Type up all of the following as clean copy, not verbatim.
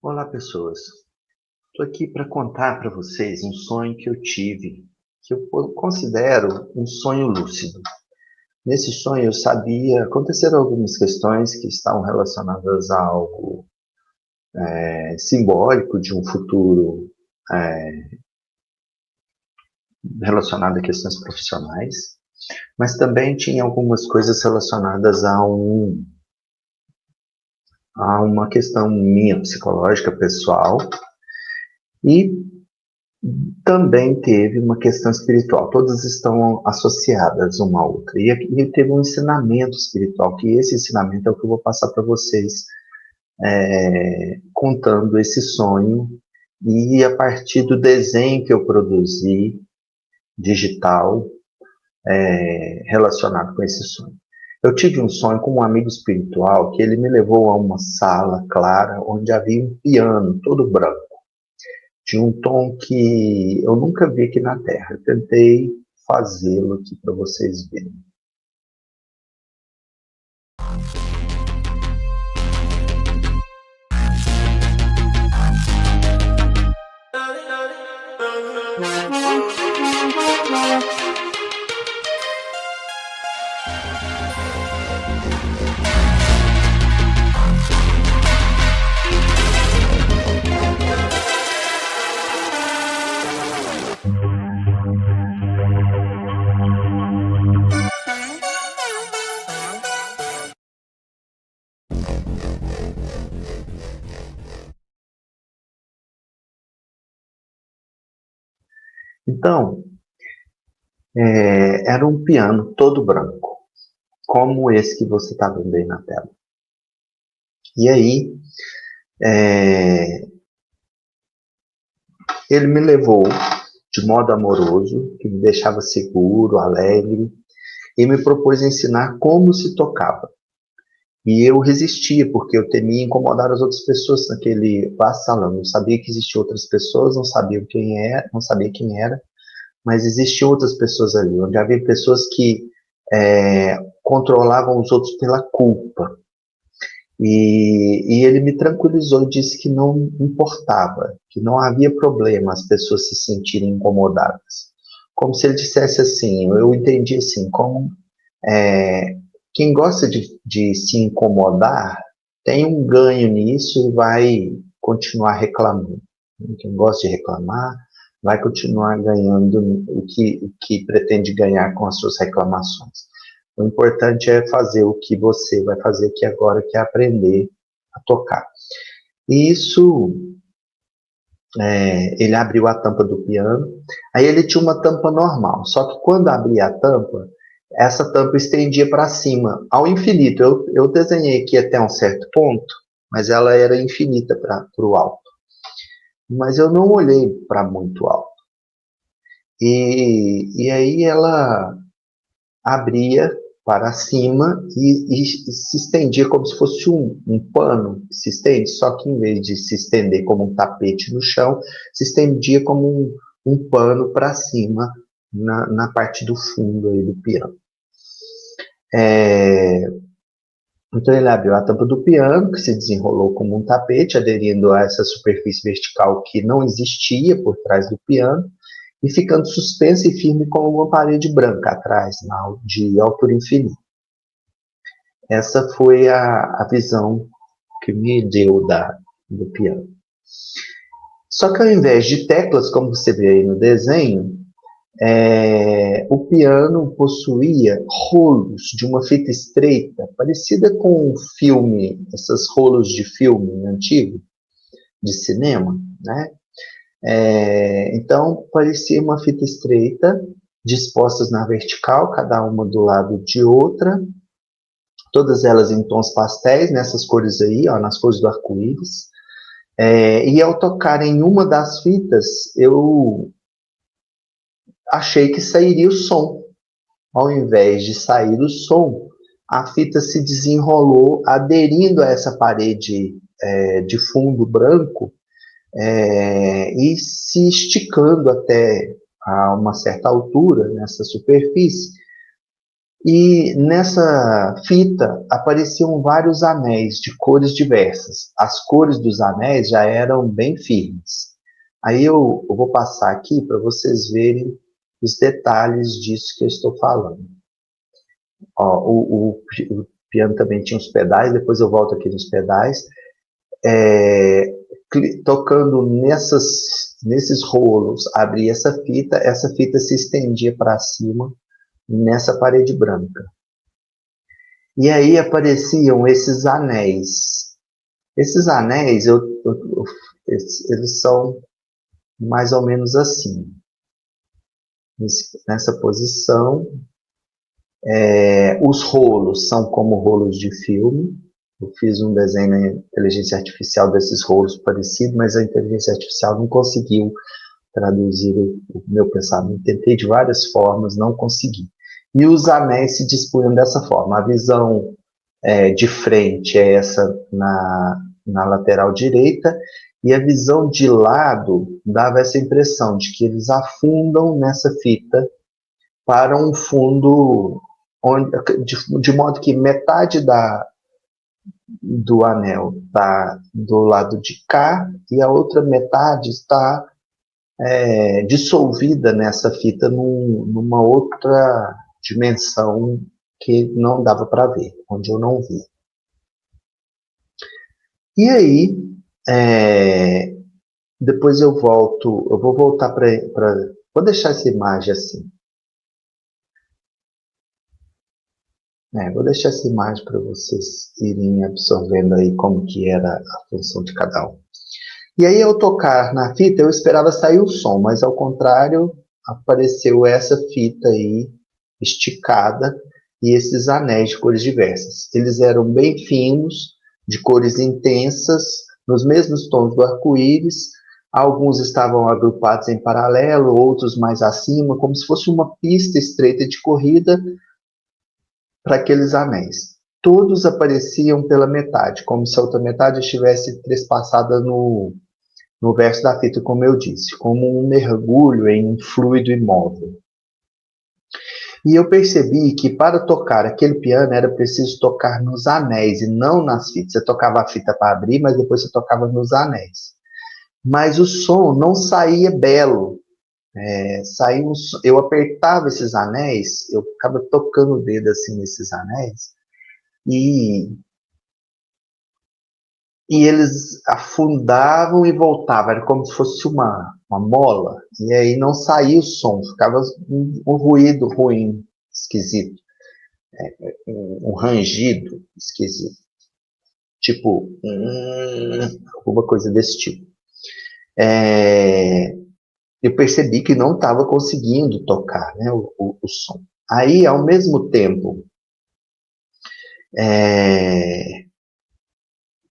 Olá, pessoas. Estou aqui para contar para vocês um sonho que eu tive, que eu considero um sonho lúcido. Nesse sonho eu sabia, aconteceram algumas questões que estavam relacionadas a algo simbólico de um futuro relacionado a questões profissionais, mas também tinha algumas coisas relacionadas a uma questão minha psicológica, pessoal, e também teve uma questão espiritual. Todas estão associadas uma à outra. E teve um ensinamento espiritual, que esse ensinamento é o que eu vou passar para vocês, contando esse sonho. E a partir do desenho que eu produzi, digital, relacionado com esse sonho. Eu tive um sonho com um amigo espiritual que ele me levou a uma sala clara, onde havia um piano todo branco, de um tom que eu nunca vi aqui na Terra. Eu tentei fazê-lo aqui para vocês verem. Então, era um piano todo branco, como esse que você está vendo aí na tela. E aí, ele me levou de modo amoroso, que me deixava seguro, alegre, e me propôs ensinar como se tocava. E eu resistia, porque eu temia incomodar as outras pessoas naquele vasto salão. Eu sabia que existiam outras pessoas, não sabia quem era, mas existiam outras pessoas ali, onde havia pessoas que controlavam os outros pela culpa. E ele me tranquilizou e disse que não importava, que não havia problema as pessoas se sentirem incomodadas. Como se ele dissesse assim, eu entendi assim, como quem gosta de se incomodar tem um ganho nisso e vai continuar reclamando. Quem gosta de reclamar vai continuar ganhando o que pretende ganhar com as suas reclamações. O importante é fazer o que você vai fazer aqui agora, que é aprender a tocar. E isso, ele abriu a tampa do piano, aí ele tinha uma tampa normal, só que quando abria a tampa, essa tampa estendia para cima, ao infinito. Eu desenhei aqui até um certo ponto, mas ela era infinita para o alto. Mas eu não olhei para muito alto. E aí ela abria para cima e se estendia como se fosse um pano que se estende, só que em vez de se estender como um tapete no chão, se estendia como um pano para cima na parte do fundo aí do piano. Então ele abriu a tampa do piano, que se desenrolou como um tapete, aderindo a essa superfície vertical que não existia por trás do piano, e ficando suspensa e firme como uma parede branca atrás, de altura infinita. Essa foi a visão que me deu do piano. Só que ao invés de teclas, como você vê aí no desenho, o piano possuía rolos de uma fita estreita, parecida com um filme, esses rolos de filme antigo, de cinema, né? Então, parecia uma fita estreita, dispostas na vertical, cada uma do lado de outra, todas elas em tons pastéis, nessas cores aí, ó, nas cores do arco-íris. E ao tocar em uma das fitas, eu achei que sairia o som. Ao invés de sair o som, a fita se desenrolou, aderindo a essa parede de fundo branco, e se esticando até a uma certa altura nessa superfície, E nessa fita apareciam vários anéis de cores diversas. As cores dos anéis já eram bem firmes. Aí eu vou passar aqui para vocês verem os detalhes disso que eu estou falando. Ó, o piano também tinha os pedais, depois eu volto aqui nos pedais. Tocando nesses rolos, abria essa fita se estendia para cima nessa parede branca. E aí apareciam esses anéis. Esses anéis, eles são mais ou menos assim. Nessa posição, os rolos são como rolos de filme. Eu fiz um desenho na inteligência artificial desses rolos parecido, mas a inteligência artificial não conseguiu traduzir o meu pensamento. Tentei de várias formas, não consegui. E os anéis se dispunham dessa forma. A visão de frente é essa na lateral direita, e a visão de lado dava essa impressão de que eles afundam nessa fita para um fundo de modo que metade do anel está do lado de cá e a outra metade está dissolvida nessa fita numa outra dimensão que não dava para ver, onde eu não vi. E aí, depois eu vou voltar para. Vou deixar essa imagem assim. Vou deixar essa imagem para vocês irem absorvendo aí como que era a função de cada um. E aí, ao tocar na fita, eu esperava sair o som, mas ao contrário, apareceu essa fita aí esticada e esses anéis de cores diversas. Eles eram bem finos, de cores intensas, nos mesmos tons do arco-íris. Alguns estavam agrupados em paralelo, outros mais acima, como se fosse uma pista estreita de corrida para aqueles anéis. Todos apareciam pela metade, como se a outra metade estivesse trespassada no verso da fita, como eu disse, como um mergulho em um fluido imóvel. E eu percebi que para tocar aquele piano era preciso tocar nos anéis e não nas fitas. Você tocava a fita para abrir, mas depois você tocava nos anéis. Mas o som não saía belo. Eu apertava esses anéis, eu ficava tocando o dedo assim nesses anéis, e eles afundavam e voltavam, era como se fosse uma mola, e aí não saía o som, ficava um ruído ruim, esquisito, um rangido esquisito, tipo, alguma coisa desse tipo. Eu percebi que não estava conseguindo tocar, né, o som. Aí, ao mesmo tempo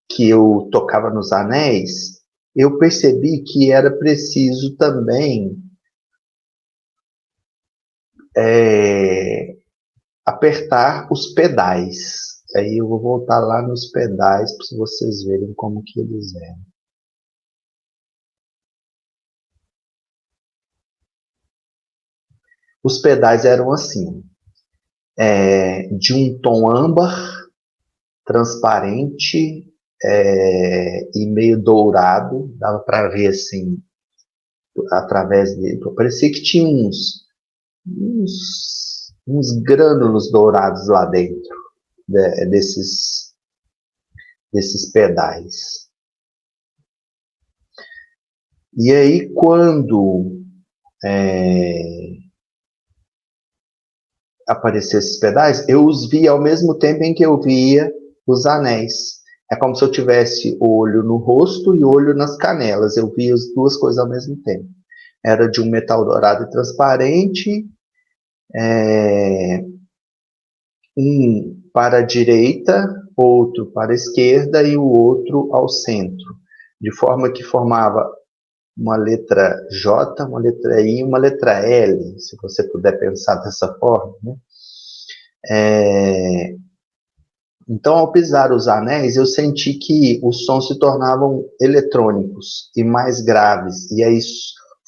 que eu tocava nos anéis, eu percebi que era preciso também apertar os pedais. Aí eu vou voltar lá nos pedais para vocês verem como que eles eram. Os pedais eram assim, de um tom âmbar, transparente e meio dourado, dava para ver assim, através dele. Parecia que tinha uns grânulos dourados lá dentro desses pedais. E aí, quando apareceram esses pedais, eu os via ao mesmo tempo em que eu via os anéis. É como se eu tivesse olho no rosto e olho nas canelas. Eu via as duas coisas ao mesmo tempo. Era de um metal dourado e transparente, um para a direita, outro para a esquerda e o outro ao centro, de forma que formava uma letra J, uma letra I e uma letra L, se você puder pensar dessa forma, né? Então, ao pisar os anéis, eu senti que os sons se tornavam eletrônicos e mais graves, e aí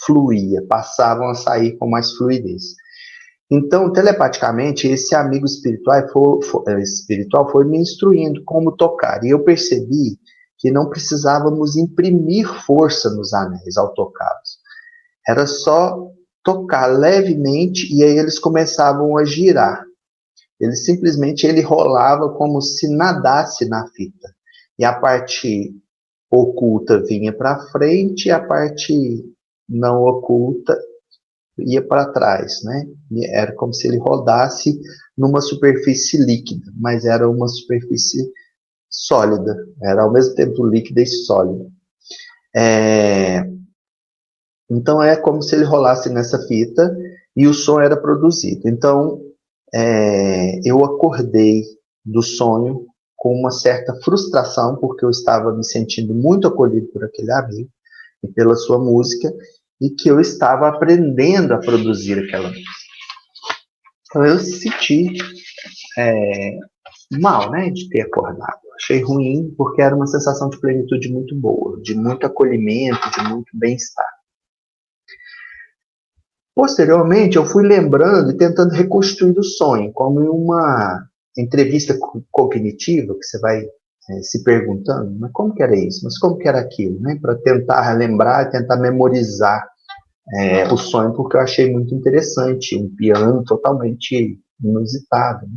fluía, passavam a sair com mais fluidez. Então, telepaticamente, esse amigo espiritual foi me instruindo como tocar. E eu percebi que não precisávamos imprimir força nos anéis ao tocá-los. Era só tocar levemente e aí eles começavam a girar. Ele rolava como se nadasse na fita. E a parte oculta vinha para frente e a parte não oculta ia para trás, né? E era como se ele rodasse numa superfície líquida, mas era uma superfície sólida, era ao mesmo tempo líquida e sólida. Então é como se ele rolasse nessa fita e o som era produzido. Então eu acordei do sonho com uma certa frustração, porque eu estava me sentindo muito acolhido por aquele amigo e pela sua música, e que eu estava aprendendo a produzir aquela música. Então eu senti mal, né, de ter acordado. Achei ruim, porque era uma sensação de plenitude muito boa, de muito acolhimento, de muito bem-estar. Posteriormente, eu fui lembrando e tentando reconstruir o sonho, como em uma entrevista cognitiva, que você vai se perguntando, mas como que era isso? Mas como que era aquilo? Né? Para tentar lembrar, tentar memorizar o sonho, porque eu achei muito interessante, um piano totalmente inusitado. Né?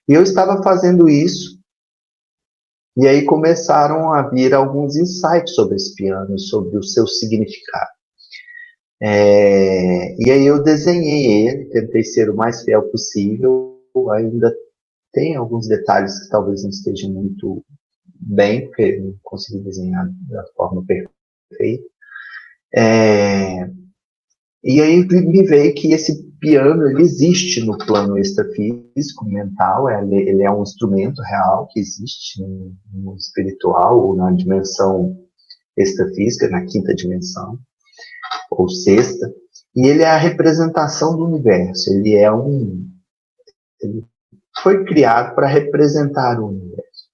E eu estava fazendo isso, e aí começaram a vir alguns insights sobre esse piano, sobre o seu significado. E aí eu desenhei ele, tentei ser o mais fiel possível, ainda tem alguns detalhes que talvez não estejam muito bem, porque não consegui desenhar da forma perfeita. E aí me veio que esse piano ele existe no plano extrafísico, mental, ele é um instrumento real que existe no espiritual ou na dimensão extrafísica, na quinta dimensão, ou sexta, e ele é a representação do universo, ele foi criado para representar o universo.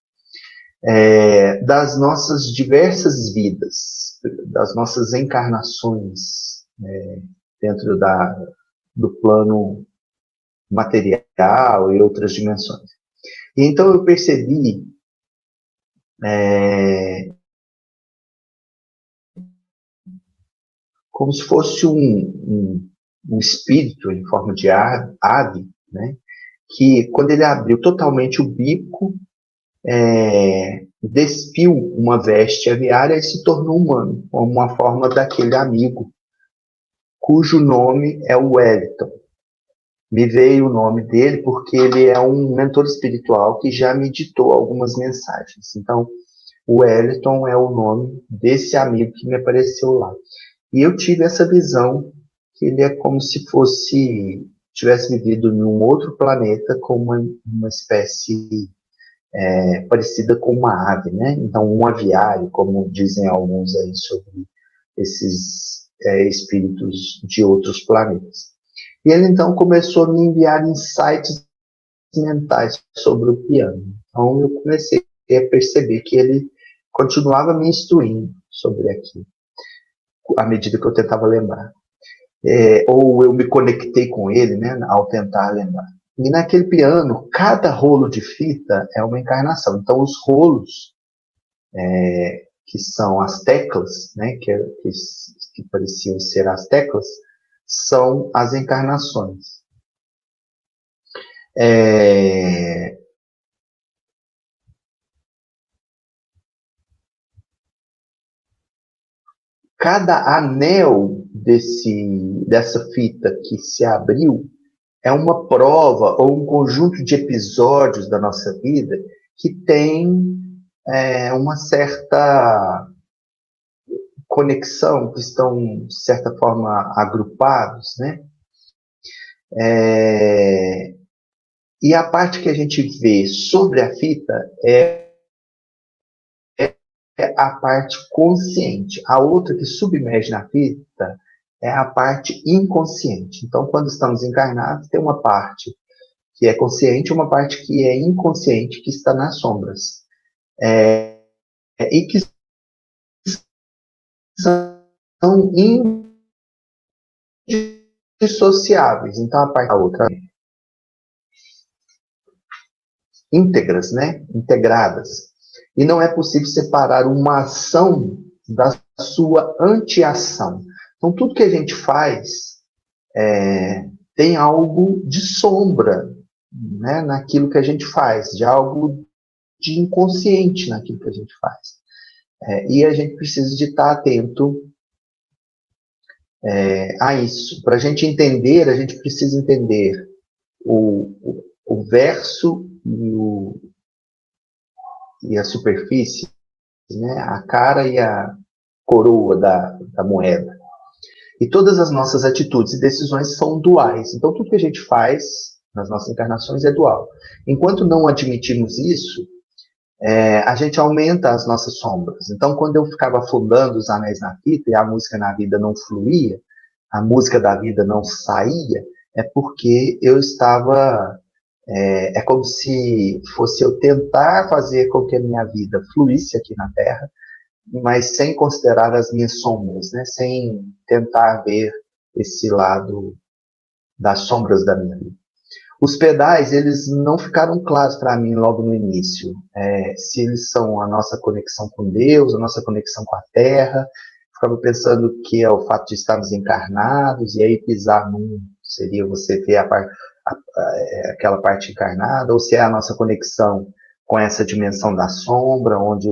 Das nossas diversas vidas, das nossas encarnações dentro do plano material e outras dimensões. E então eu percebi como se fosse um espírito em forma de ave, né? Que quando ele abriu totalmente o bico, despiu uma veste aviária e se tornou humano, como uma forma daquele amigo, cujo nome é o Wellington. Me veio o nome dele porque ele é um mentor espiritual que já me ditou algumas mensagens. Então, o Wellington é o nome desse amigo que me apareceu lá. E eu tive essa visão que ele é como se tivesse vivido em um outro planeta com uma espécie parecida com uma ave, né? Então, um aviário, como dizem alguns aí sobre esses espíritos de outros planetas. E ele, então, começou a me enviar insights mentais sobre o piano. Então, eu comecei a perceber que ele continuava me instruindo sobre aquilo, à medida que eu tentava lembrar. Ou eu me conectei com ele, né, ao tentar lembrar. E naquele piano, cada rolo de fita é uma encarnação. Então, os rolos, que são as teclas, né, que pareciam ser as teclas, são as encarnações. Cada anel dessa fita que se abriu é uma prova ou um conjunto de episódios da nossa vida que tem uma certa conexão, que estão, de certa forma, agrupados, né? E a parte que a gente vê sobre a fita é a parte consciente. A outra que submerge na fita é a parte inconsciente. Então, quando estamos encarnados, tem uma parte que é consciente e uma parte que é inconsciente, que está nas sombras. E que são dissociáveis. Então, a parte da outra, íntegras, né? Integradas. E não é possível separar uma ação da sua anti-ação. Então, tudo que a gente faz tem algo de sombra, né, naquilo que a gente faz, de algo de inconsciente naquilo que a gente faz. E a gente precisa de estar atento a isso. Para a gente entender, a gente precisa entender o verso e a superfície, né, a cara e a coroa da moeda. E todas as nossas atitudes e decisões são duais. Então, tudo que a gente faz nas nossas encarnações é dual. Enquanto não admitirmos isso, a gente aumenta as nossas sombras. Então, quando eu ficava afundando os anéis na fita e a música na vida não fluía, a música da vida não saía, é porque eu estava. É como se fosse eu tentar fazer com que a minha vida fluísse aqui na Terra, mas sem considerar as minhas sombras, né? Sem tentar ver esse lado das sombras da minha vida. Os pedais, eles não ficaram claros para mim logo no início. Se eles são a nossa conexão com Deus, a nossa conexão com a Terra. Ficava pensando que é o fato de estarmos encarnados, e aí pisar num seria você ver aquela parte encarnada, ou se é a nossa conexão com essa dimensão da sombra, onde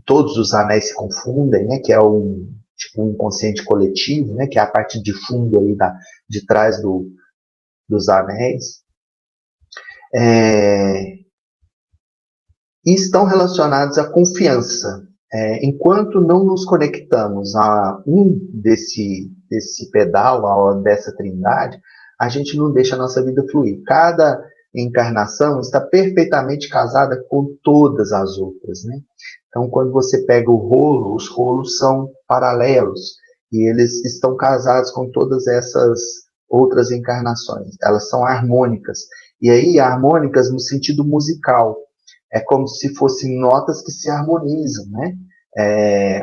todos os anéis se confundem, né, que é tipo um inconsciente coletivo, né, que é a parte de fundo ali de trás dos anéis. E estão relacionados à confiança. Enquanto não nos conectamos a desse pedal, dessa trindade, a gente não deixa a nossa vida fluir. Cada encarnação está perfeitamente casada com todas as outras, né? Então, quando você pega o rolo, os rolos são paralelos e eles estão casados com todas essas outras encarnações. Elas são harmônicas. E aí, harmônicas no sentido musical. É como se fossem notas que se harmonizam, né?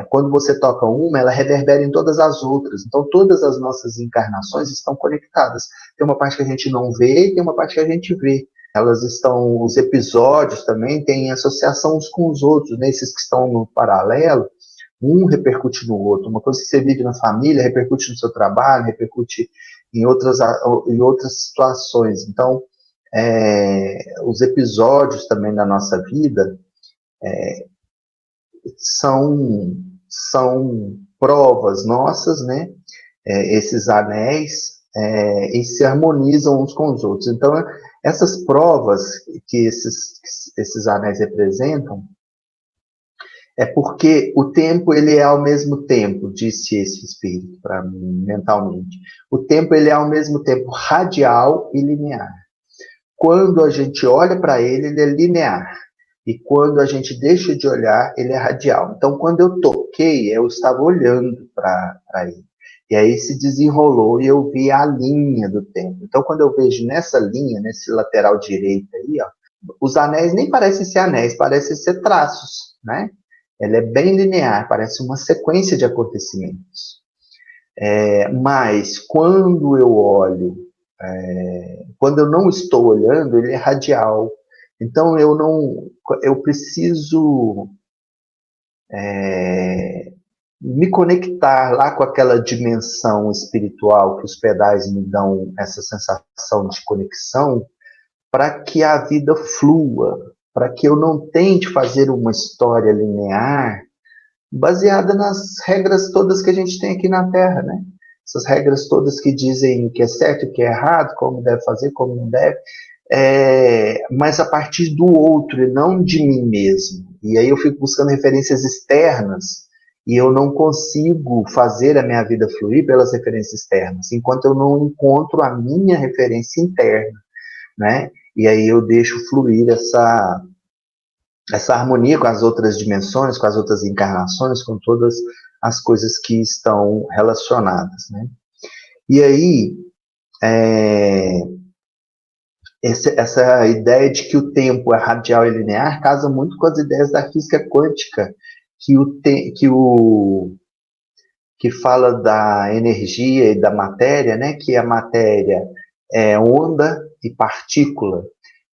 Quando você toca uma, ela reverbera em todas as outras. Então, todas as nossas encarnações estão conectadas. Tem uma parte que a gente não vê e tem uma parte que a gente vê. Elas estão, os episódios também têm associação uns com os outros, né? Esses que estão no paralelo, um repercute no outro. Uma coisa que você vive na família repercute no seu trabalho, repercute em outras situações. Então, os episódios também da nossa vida são provas nossas, né? Esses anéis, e se harmonizam uns com os outros. Então, essas provas que esses anéis representam, é porque o tempo ele é ao mesmo tempo, disse esse espírito para mim mentalmente. O tempo ele é ao mesmo tempo radial e linear. Quando a gente olha para ele, ele é linear. E quando a gente deixa de olhar, ele é radial. Então, quando eu toquei, eu estava olhando para ele. E aí se desenrolou e eu vi a linha do tempo. Então, quando eu vejo nessa linha, nesse lateral direito aí, ó, os anéis nem parecem ser anéis, parecem ser traços, né? Ele é bem linear, parece uma sequência de acontecimentos. Mas quando eu olho, quando eu não estou olhando, ele é radial. Então eu preciso me conectar lá com aquela dimensão espiritual que os pedais me dão essa sensação de conexão, para que a vida flua, para que eu não tente fazer uma história linear baseada nas regras todas que a gente tem aqui na Terra, né? Essas regras todas que dizem o que é certo e o que é errado, como deve fazer, como não deve, mas a partir do outro e não de mim mesmo. E aí eu fico buscando referências externas e eu não consigo fazer a minha vida fluir pelas referências externas, enquanto eu não encontro a minha referência interna, né? E aí eu deixo fluir essa harmonia com as outras dimensões, com as outras encarnações, com todas as coisas que estão relacionadas, né? E aí, essa ideia de que o tempo é radial e linear casa muito com as ideias da física quântica, que que fala da energia e da matéria, né? Que a matéria é onda e partícula,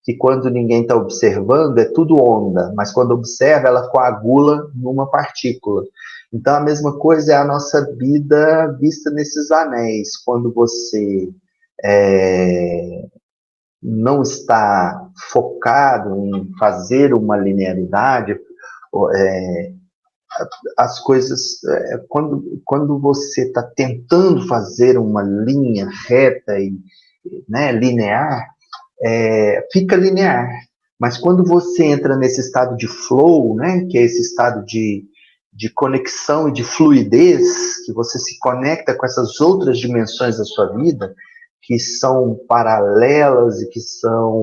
que quando ninguém está observando é tudo onda, mas quando observa ela coagula numa partícula. Então a mesma coisa é a nossa vida vista nesses anéis. Quando você não está focado em fazer uma linearidade, as coisas, quando você está tentando fazer uma linha reta e, né, linear, fica linear. Mas quando você entra nesse estado de flow, né, que é esse estado de conexão e de fluidez, que você se conecta com essas outras dimensões da sua vida, que são paralelas e que são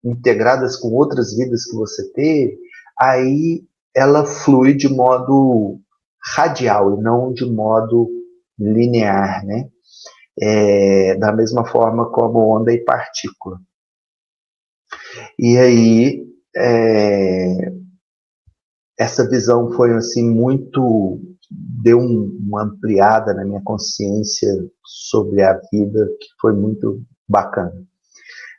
integradas com outras vidas que você teve, aí ela flui de modo radial e não de modo linear, né? Da mesma forma como onda e partícula. E aí, essa visão foi assim muito, deu uma ampliada na minha consciência sobre a vida, que foi muito bacana.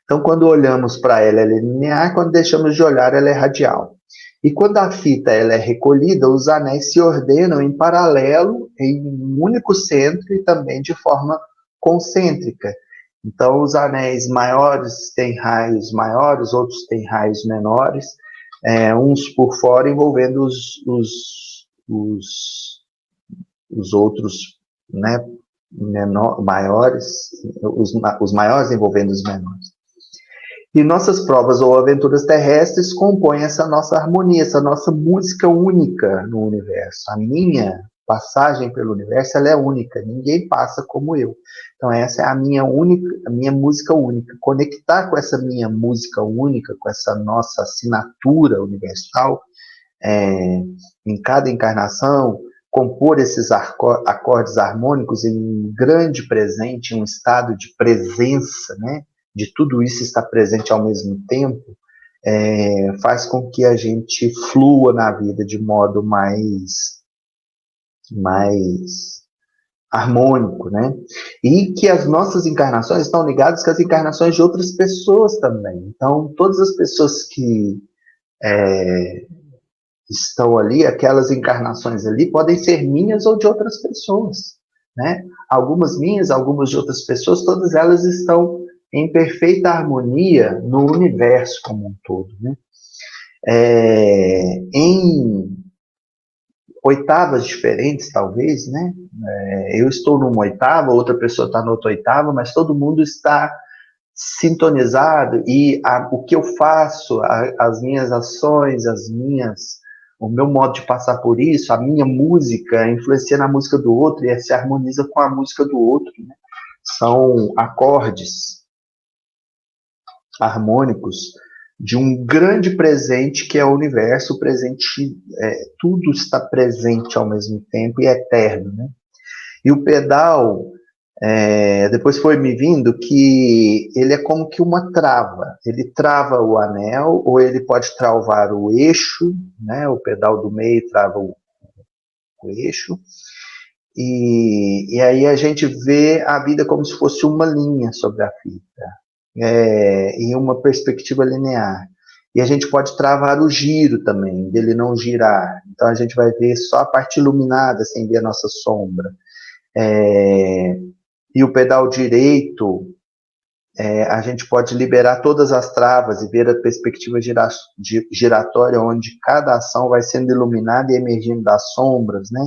Então, quando olhamos para ela, ela é linear, quando deixamos de olhar, ela é radial. E quando a fita ela é recolhida, os anéis se ordenam em paralelo, em um único centro e também de forma concêntrica. Então, os anéis maiores têm raios maiores, outros têm raios menores, uns por fora envolvendo os outros, né, maiores, os maiores envolvendo os menores. E nossas provas ou aventuras terrestres compõem essa nossa harmonia, essa nossa música única no universo. A minha passagem pelo universo, ela é única, ninguém passa como eu. Então essa é a minha música única. Conectar com essa minha música única, com essa nossa assinatura universal, em cada encarnação, compor esses acordes harmônicos em um grande presente, em um estado de presença, né? De tudo isso estar presente ao mesmo tempo, faz com que a gente flua na vida de modo mais harmônico, né? E que as nossas encarnações estão ligadas com as encarnações de outras pessoas também. Então, todas as pessoas que estão ali, aquelas encarnações ali, podem ser minhas ou de outras pessoas, né? Algumas minhas, algumas de outras pessoas, todas elas estão em perfeita harmonia no universo como um todo, né? Em oitavas diferentes, talvez, né? Eu estou numa oitava, outra pessoa está noutra oitava, mas todo mundo está sintonizado e o que eu faço, as minhas ações, o meu modo de passar por isso, a minha música influencia na música do outro e se harmoniza com a música do outro, né? São acordes harmônicos de um grande presente que é o universo, presente, tudo está presente ao mesmo tempo e é eterno, né? E o pedal, depois foi me vindo que ele é como que uma trava, ele trava o anel, ou ele pode travar o eixo, né? O pedal do meio trava o eixo, e aí a gente vê a vida como se fosse uma linha sobre a fita, em uma perspectiva linear. E a gente pode travar o giro também, dele não girar. Então a gente vai ver só a parte iluminada, sem ver a nossa sombra. E o pedal direito, a gente pode liberar todas as travas e ver a perspectiva giratória, onde cada ação vai sendo iluminada e emergindo das sombras, né?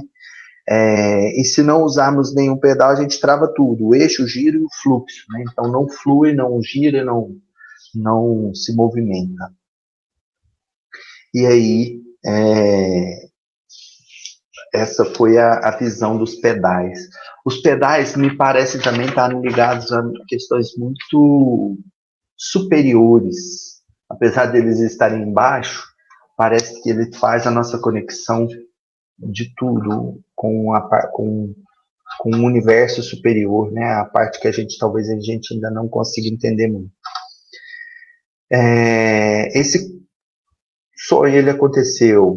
E se não usarmos nenhum pedal, a gente trava tudo, o eixo, o giro e o fluxo, né? Então não flui, não gira, não se movimenta. E aí, essa foi a visão dos pedais. Os pedais me parecem também estar ligados a questões muito superiores. Apesar deles estarem embaixo, parece que ele faz a nossa conexão de tudo com o universo superior, né? A parte que talvez a gente ainda não consiga entender muito. Esse sonho ele aconteceu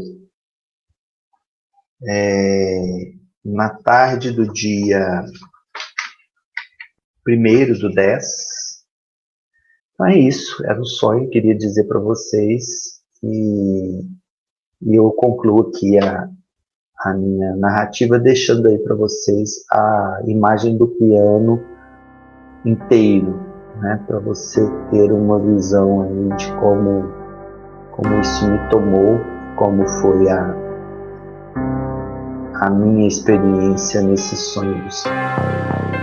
na tarde do dia 1º do 10. Então é isso, era um sonho, queria dizer para vocês, e eu concluo aqui a minha narrativa deixando aí para vocês a imagem do piano inteiro, né, para você ter uma visão aí de como isso me tomou, como foi a minha experiência nesses sonhos.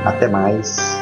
Até mais.